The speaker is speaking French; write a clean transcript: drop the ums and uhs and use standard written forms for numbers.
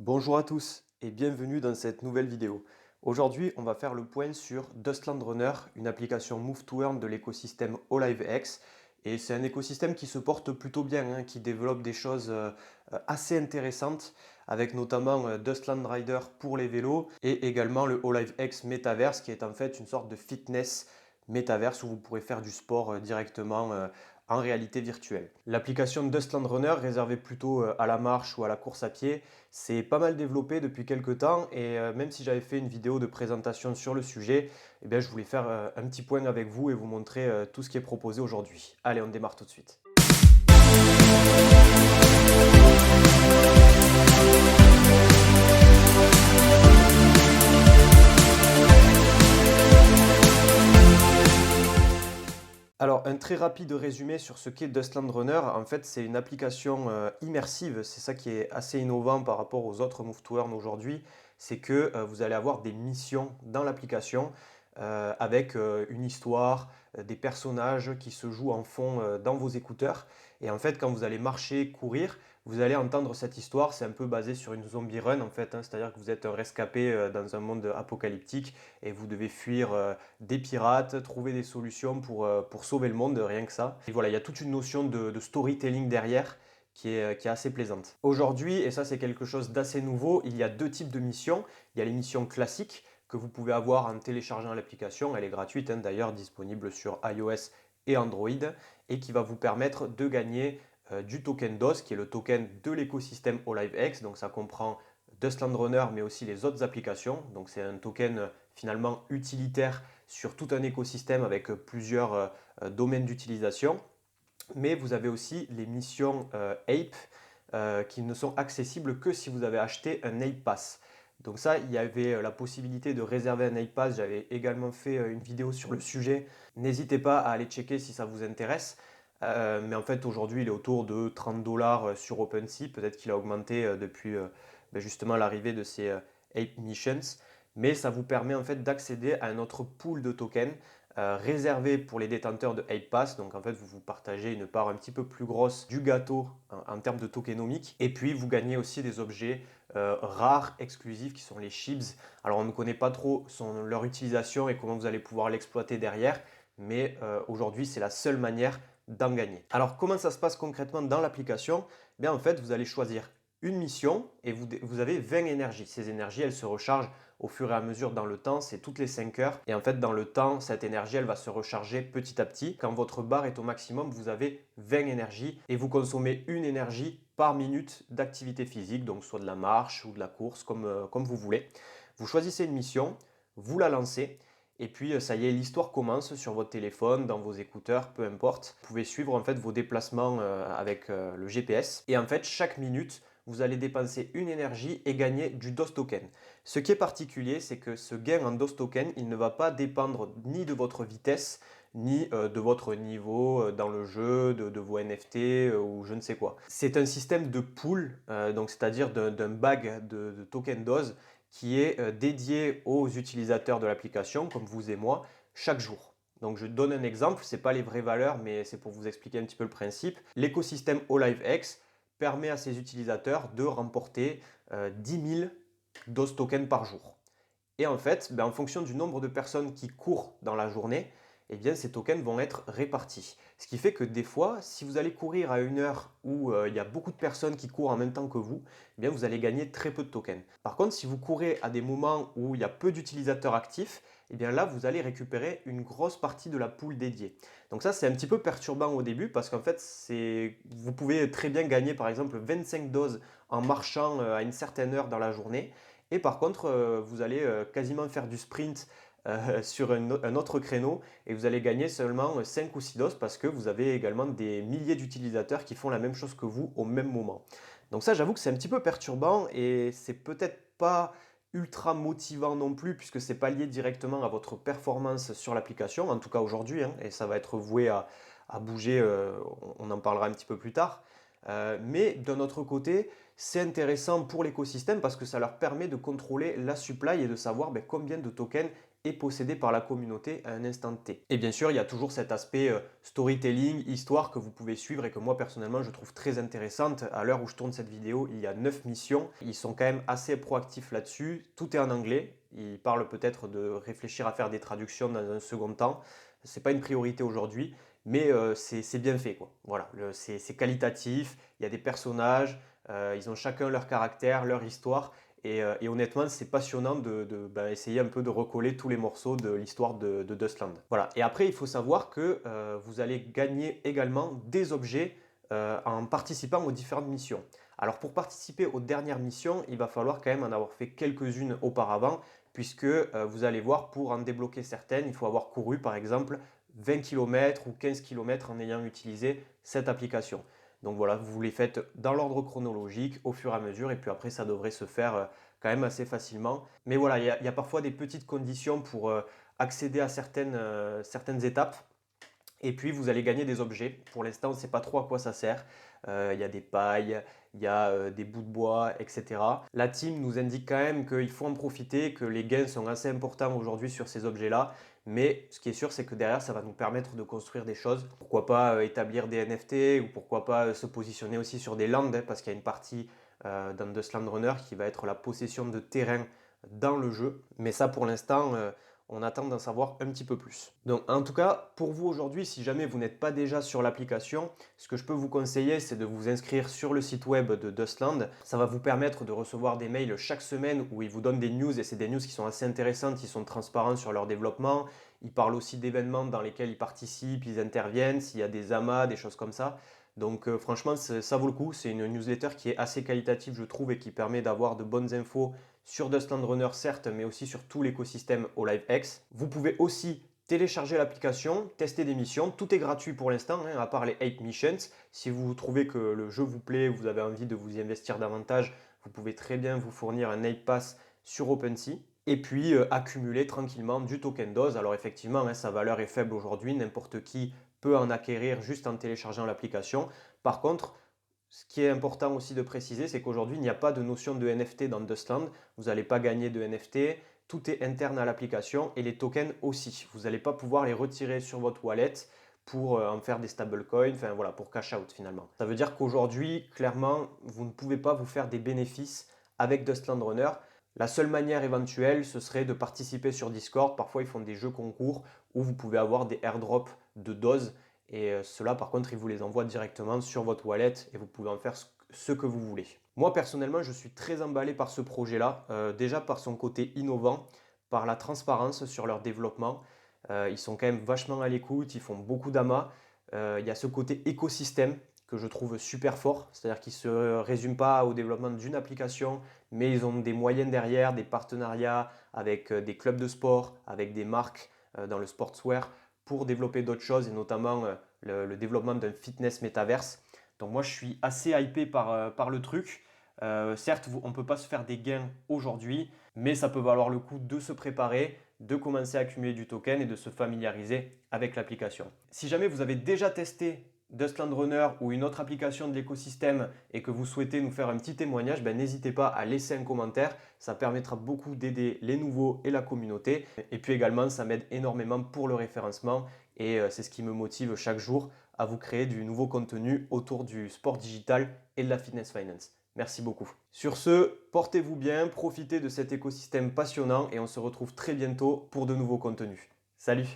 Bonjour à tous et bienvenue dans cette nouvelle vidéo. Aujourd'hui, on va faire le point sur Dustland Runner, une application Move to Earn de l'écosystème AllLiveX. Et c'est un écosystème qui se porte plutôt bien, qui développe des choses assez intéressantes, avec notamment Dustland Rider pour les vélos et également le AllLiveX Metaverse, qui est en fait une sorte de fitness Metaverse où vous pourrez faire du sport directement en réalité virtuelle. L'application Dustland Runner, réservée plutôt à la marche ou à la course à pied, c'est pas mal développé depuis quelques temps et même si j'avais fait une vidéo de présentation sur le sujet, eh bien, je voulais faire un petit point avec vous et vous montrer tout ce qui est proposé aujourd'hui. Allez, on démarre tout de suite. Alors, un très rapide résumé sur ce qu'est Dustland Runner. En fait, c'est une application immersive. C'est ça qui est assez innovant par rapport aux autres Move to Earn aujourd'hui. C'est que vous allez avoir des missions dans l'application avec une histoire, des personnages qui se jouent en fond dans vos écouteurs. Et en fait, quand vous allez marcher, courir, vous allez entendre cette histoire. C'est un peu basé sur une zombie run en fait, c'est-à-dire que vous êtes un rescapé dans un monde apocalyptique et vous devez fuir des pirates, trouver des solutions pour sauver le monde, rien que ça. Et voilà, il y a toute une notion de storytelling derrière qui est assez plaisante. Aujourd'hui, et ça c'est quelque chose d'assez nouveau, il y a deux types de missions. Il y a les missions classiques que vous pouvez avoir en téléchargeant l'application. Elle est gratuite, d'ailleurs disponible sur iOS et Android, et qui va vous permettre de gagner du token DOS, qui est le token de l'écosystème AllLiveX. Donc ça comprend Dustland Runner, mais aussi les autres applications. Donc c'est un token finalement utilitaire sur tout un écosystème avec plusieurs domaines d'utilisation. Mais vous avez aussi les missions Ape qui ne sont accessibles que si vous avez acheté un Ape Pass. Donc ça, il y avait la possibilité de réserver un Ape Pass. J'avais également fait une vidéo sur le sujet. N'hésitez pas à aller checker si ça vous intéresse. Mais en fait, aujourd'hui, il est autour de 30 dollars sur OpenSea. Peut-être qu'il a augmenté depuis justement l'arrivée de ces Ape Missions. Mais ça vous permet en fait d'accéder à un autre pool de tokens réservé pour les détenteurs de Ape Pass. Donc en fait, vous partagez une part un petit peu plus grosse du gâteau en termes de tokenomique. Et puis, vous gagnez aussi des objets rares, exclusifs, qui sont les Shibs. Alors, on ne connaît pas trop leur utilisation et comment vous allez pouvoir l'exploiter derrière. Mais aujourd'hui, c'est la seule manière d'en gagner. Alors, comment ça se passe concrètement dans l'application? Bien, en fait, vous allez choisir une mission et vous avez 20 énergies. Ces énergies, elles se rechargent au fur et à mesure dans le temps, c'est toutes les 5 heures. Et en fait, dans le temps, cette énergie, elle va se recharger petit à petit. Quand votre barre est au maximum, vous avez 20 énergies et vous consommez une énergie par minute d'activité physique, donc soit de la marche ou de la course, comme vous voulez. Vous choisissez une mission, vous la lancez. Et puis ça y est, l'histoire commence sur votre téléphone, dans vos écouteurs, peu importe. Vous pouvez suivre en fait vos déplacements avec le GPS. Et en fait, chaque minute, vous allez dépenser une énergie et gagner du DOS token. Ce qui est particulier, c'est que ce gain en DOS token, il ne va pas dépendre ni de votre vitesse, ni de votre niveau dans le jeu, de vos NFT ou je ne sais quoi. C'est un système de pool, donc c'est-à-dire d'un bag de token DOS qui est dédié aux utilisateurs de l'application, comme vous et moi, chaque jour. Donc je donne un exemple, ce n'est pas les vraies valeurs, mais c'est pour vous expliquer un petit peu le principe. L'écosystème AllLiveX permet à ses utilisateurs de remporter 10 000 DOS tokens par jour. Et en fait, en fonction du nombre de personnes qui courent dans la journée, eh bien, ces tokens vont être répartis. Ce qui fait que des fois, si vous allez courir à une heure où il y a beaucoup de personnes qui courent en même temps que vous, eh bien, vous allez gagner très peu de tokens. Par contre, si vous courez à des moments où il y a peu d'utilisateurs actifs, eh bien là, vous allez récupérer une grosse partie de la pool dédiée. Donc ça, c'est un petit peu perturbant au début parce qu'en fait, vous pouvez très bien gagner par exemple 25 doses en marchant à une certaine heure dans la journée. Et par contre, vous allez quasiment faire du sprint sur un autre créneau et vous allez gagner seulement 5 ou 6 doses parce que vous avez également des milliers d'utilisateurs qui font la même chose que vous au même moment. Donc ça, j'avoue que c'est un petit peu perturbant et c'est peut-être pas ultra motivant non plus puisque c'est pas lié directement à votre performance sur l'application, en tout cas aujourd'hui, et ça va être voué à bouger, on en parlera un petit peu plus tard. Mais d'un autre côté, c'est intéressant pour l'écosystème parce que ça leur permet de contrôler la supply et de savoir combien de tokens est possédé par la communauté à un instant T. Et bien sûr, il y a toujours cet aspect storytelling, histoire que vous pouvez suivre et que moi personnellement je trouve très intéressante. À l'heure où je tourne cette vidéo, il y a 9 missions. Ils sont quand même assez proactifs là-dessus. Tout est en anglais. Ils parlent peut-être de réfléchir à faire des traductions dans un second temps. Ce n'est pas une priorité aujourd'hui, mais c'est bien fait, quoi. Voilà, c'est qualitatif, il y a des personnages, ils ont chacun leur caractère, leur histoire. Et honnêtement, c'est passionnant de essayer un peu de recoller tous les morceaux de l'histoire de Dustland. Voilà. Et après, il faut savoir que vous allez gagner également des objets en participant aux différentes missions. Alors pour participer aux dernières missions, il va falloir quand même en avoir fait quelques-unes auparavant, puisque vous allez voir, pour en débloquer certaines, il faut avoir couru par exemple 20 km ou 15 km en ayant utilisé cette application. Donc voilà, vous les faites dans l'ordre chronologique au fur et à mesure, et puis après ça devrait se faire quand même assez facilement. Mais voilà, il y a parfois des petites conditions pour accéder à certaines étapes. Et puis vous allez gagner des objets. Pour l'instant, on ne sait pas trop à quoi ça sert. Il y a des pailles, il y a des bouts de bois, etc. La team nous indique quand même qu'il faut en profiter, que les gains sont assez importants aujourd'hui sur ces objets-là. Mais ce qui est sûr, c'est que derrière, ça va nous permettre de construire des choses. Pourquoi pas établir des NFT ou pourquoi pas se positionner aussi sur des lands, hein, parce qu'il y a une partie dans Dustland Runner qui va être la possession de terrain dans le jeu. Mais ça, pour l'instant, on attend d'en savoir un petit peu plus. Donc en tout cas, pour vous aujourd'hui, si jamais vous n'êtes pas déjà sur l'application, ce que je peux vous conseiller, c'est de vous inscrire sur le site web de Dustland. Ça va vous permettre de recevoir des mails chaque semaine où ils vous donnent des news, et c'est des news qui sont assez intéressantes, ils sont transparents sur leur développement. Ils parlent aussi d'événements dans lesquels ils participent, ils interviennent, s'il y a des amas, des choses comme ça. Donc franchement, ça vaut le coup. C'est une newsletter qui est assez qualitative, je trouve, et qui permet d'avoir de bonnes infos sur Dustland Runner, certes, mais aussi sur tout l'écosystème OliveX. Vous pouvez aussi télécharger l'application, tester des missions. Tout est gratuit pour l'instant, hein, à part les 8 missions. Si vous trouvez que le jeu vous plaît, vous avez envie de vous y investir davantage, vous pouvez très bien vous fournir un 8 Pass sur OpenSea. Et puis accumuler tranquillement du token dose. Alors effectivement, hein, sa valeur est faible aujourd'hui. N'importe qui peut en acquérir juste en téléchargeant l'application. Par contre, ce qui est important aussi de préciser, c'est qu'aujourd'hui, il n'y a pas de notion de NFT dans Dustland. Vous n'allez pas gagner de NFT. Tout est interne à l'application et les tokens aussi. Vous n'allez pas pouvoir les retirer sur votre wallet pour en faire des stablecoins, enfin voilà, pour cash out finalement. Ça veut dire qu'aujourd'hui, clairement, vous ne pouvez pas vous faire des bénéfices avec Dustland Runner. La seule manière éventuelle, ce serait de participer sur Discord. Parfois, ils font des jeux concours où vous pouvez avoir des airdrops de doses. Et cela, par contre, ils vous les envoient directement sur votre wallet et vous pouvez en faire ce que vous voulez. Moi, personnellement, je suis très emballé par ce projet-là. Déjà par son côté innovant, par la transparence sur leur développement. Ils sont quand même vachement à l'écoute, ils font beaucoup d'amas. Il y a ce côté écosystème que je trouve super fort. C'est-à-dire qu'ils ne se résument pas au développement d'une application, mais ils ont des moyens derrière, des partenariats avec des clubs de sport, avec des marques dans le sportswear pour développer d'autres choses et notamment le développement d'un fitness métaverse. Donc moi je suis assez hypé par le truc. Certes, on ne peut pas se faire des gains aujourd'hui, mais ça peut valoir le coup de se préparer, de commencer à accumuler du token et de se familiariser avec l'application. Si jamais vous avez déjà testé Dustland Runner ou une autre application de l'écosystème et que vous souhaitez nous faire un petit témoignage, n'hésitez pas à laisser un commentaire. Ça permettra beaucoup d'aider les nouveaux et la communauté. Et puis également, ça m'aide énormément pour le référencement et c'est ce qui me motive chaque jour à vous créer du nouveau contenu autour du sport digital et de la fitness finance. Merci beaucoup. Sur ce, portez-vous bien, profitez de cet écosystème passionnant et on se retrouve très bientôt pour de nouveaux contenus. Salut!